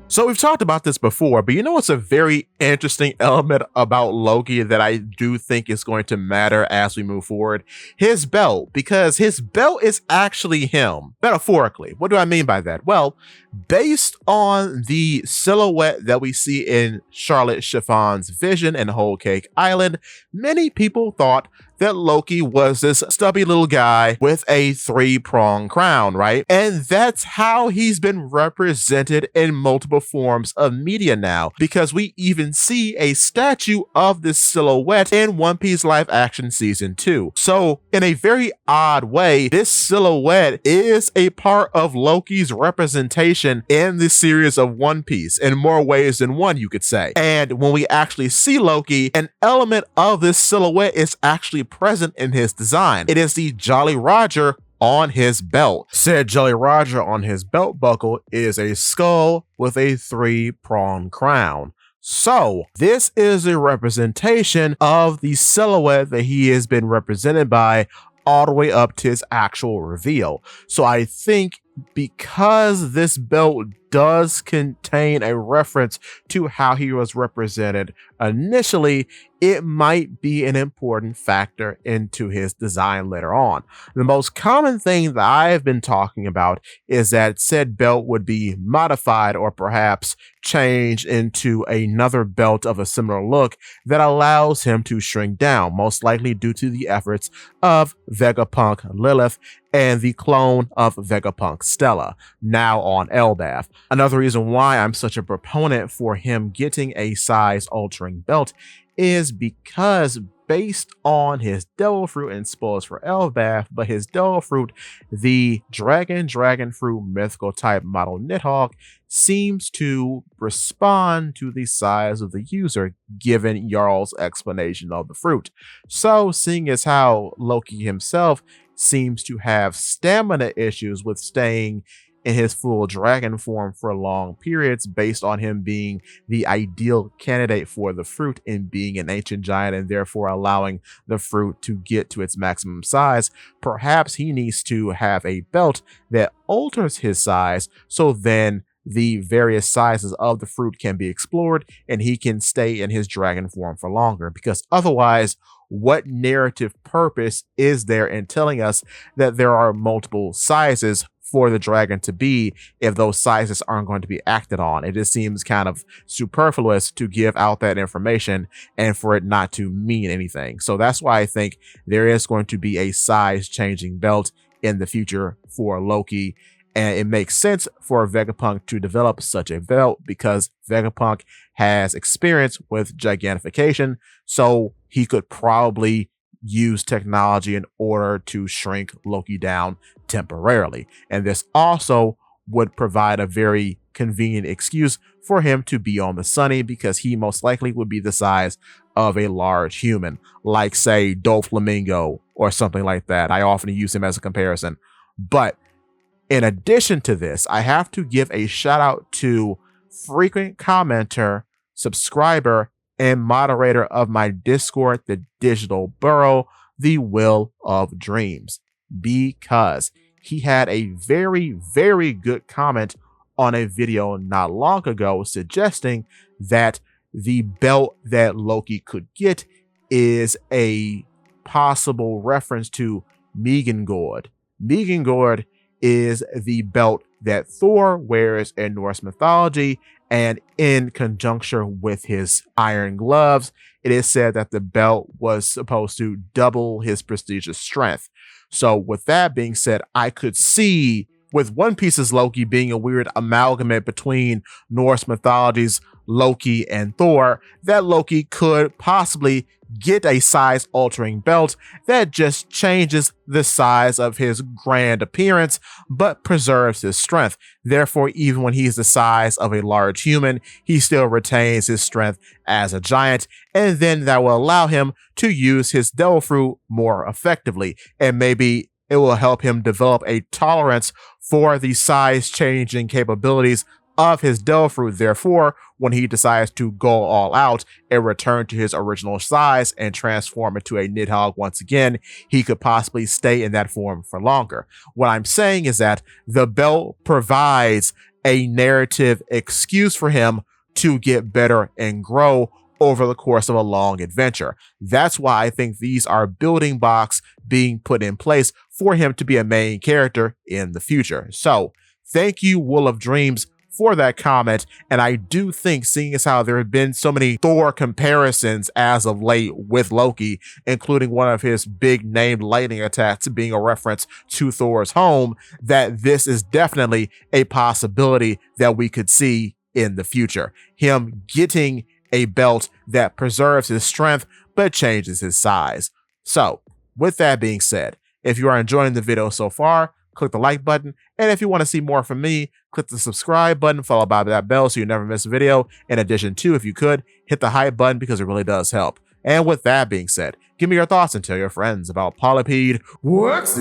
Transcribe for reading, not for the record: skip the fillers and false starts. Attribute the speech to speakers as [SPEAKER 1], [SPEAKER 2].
[SPEAKER 1] So we've talked about this before, but you know what's a very interesting element about Loki that I do think is going to matter as we move forward? His belt, because his belt is actually him, metaphorically. What do I mean by that? Well, based on the silhouette that we see in Charlotte Chiffon's vision in Whole Cake Island, many people thought that Loki was this stubby little guy with a three-pronged crown, right? And that's how he's been represented in multiple forms of media now, because we even see a statue of this silhouette in One Piece live action season 2. So in a very odd way, this silhouette is a part of Loki's representation in the series of One Piece in more ways than one, you could say. And when we actually see Loki, an element of this silhouette is actually present in his design. It is the Jolly Roger on his belt. Said Jolly Roger on his belt buckle is a skull with a three-pronged crown. So this is a representation of the silhouette that he has been represented by all the way up to his actual reveal. So I think because this belt does contain a reference to how he was represented initially, it might be an important factor into his design later on. The most common thing that I have been talking about is that said belt would be modified or perhaps changed into another belt of a similar look that allows him to shrink down, most likely due to the efforts of Vegapunk Lilith and the clone of Vegapunk Stella, now on Elbaf. Another reason why I'm such a proponent for him getting a size-altering belt is because based on his Devil Fruit and spoilers for Elbaf, but his Devil Fruit, the Dragon Fruit mythical type model Nidhogg, seems to respond to the size of the user given Jarl's explanation of the fruit. So seeing as how Loki himself seems to have stamina issues with staying in his full dragon form for long periods based on him being the ideal candidate for the fruit and being an ancient giant and therefore allowing the fruit to get to its maximum size, perhaps he needs to have a belt that alters his size so then the various sizes of the fruit can be explored and he can stay in his dragon form for longer, because otherwise what narrative purpose is there in telling us that there are multiple sizes for the dragon to be if those sizes aren't going to be acted on? It just seems kind of superfluous to give out that information and for it not to mean anything. So that's why I think there is going to be a size changing belt in the future for Loki. And it makes sense for Vegapunk to develop such a belt because Vegapunk has experience with gigantification. So he could probably use technology in order to shrink Loki down temporarily. And this also would provide a very convenient excuse for him to be on the Sunny, because he most likely would be the size of a large human, like say Doflamingo or something like that. I often use him as a comparison. But in addition to this, I have to give a shout out to frequent commenter, subscriber, and moderator of my Discord, the Digital Burrow, the Will of Dreams, because he had a very, very good comment on a video not long ago suggesting that the belt that Loki could get is a possible reference to Megangord. Megangord is the belt that Thor wears in Norse mythology, and in conjunction with his iron gloves, it is said that the belt was supposed to double his prestigious strength. So with that being said, I could see with One Piece's Loki being a weird amalgamate between Norse mythology's Loki and Thor, that Loki could possibly get a size altering belt that just changes the size of his grand appearance but preserves his strength. Therefore, even when he's the size of a large human, he still retains his strength as a giant, and then that will allow him to use his Devil Fruit more effectively, and maybe it will help him develop a tolerance for the size changing capabilities of his devil fruit. Therefore, when he decides to go all out and return to his original size and transform into a Nidhogg once again, he could possibly stay in that form for longer. What I'm saying is that the belt provides a narrative excuse for him to get better and grow over the course of a long adventure. That's why I think these are building blocks being put in place for him to be a main character in the future. So thank you, Wool of Dreams, for that comment. And I do think, seeing as how there have been so many Thor comparisons as of late with Loki, including one of his big named lightning attacks being a reference to Thor's home, that this is definitely a possibility that we could see in the future. Him getting a belt that preserves his strength but changes his size. So with that being said, if you are enjoying the video so far, click the like button. And if you want to see more from me, click the subscribe button followed by that bell so you never miss a video. In addition to, if you could, hit the hype button because it really does help. And with that being said, give me your thoughts and tell your friends about Polypede Works.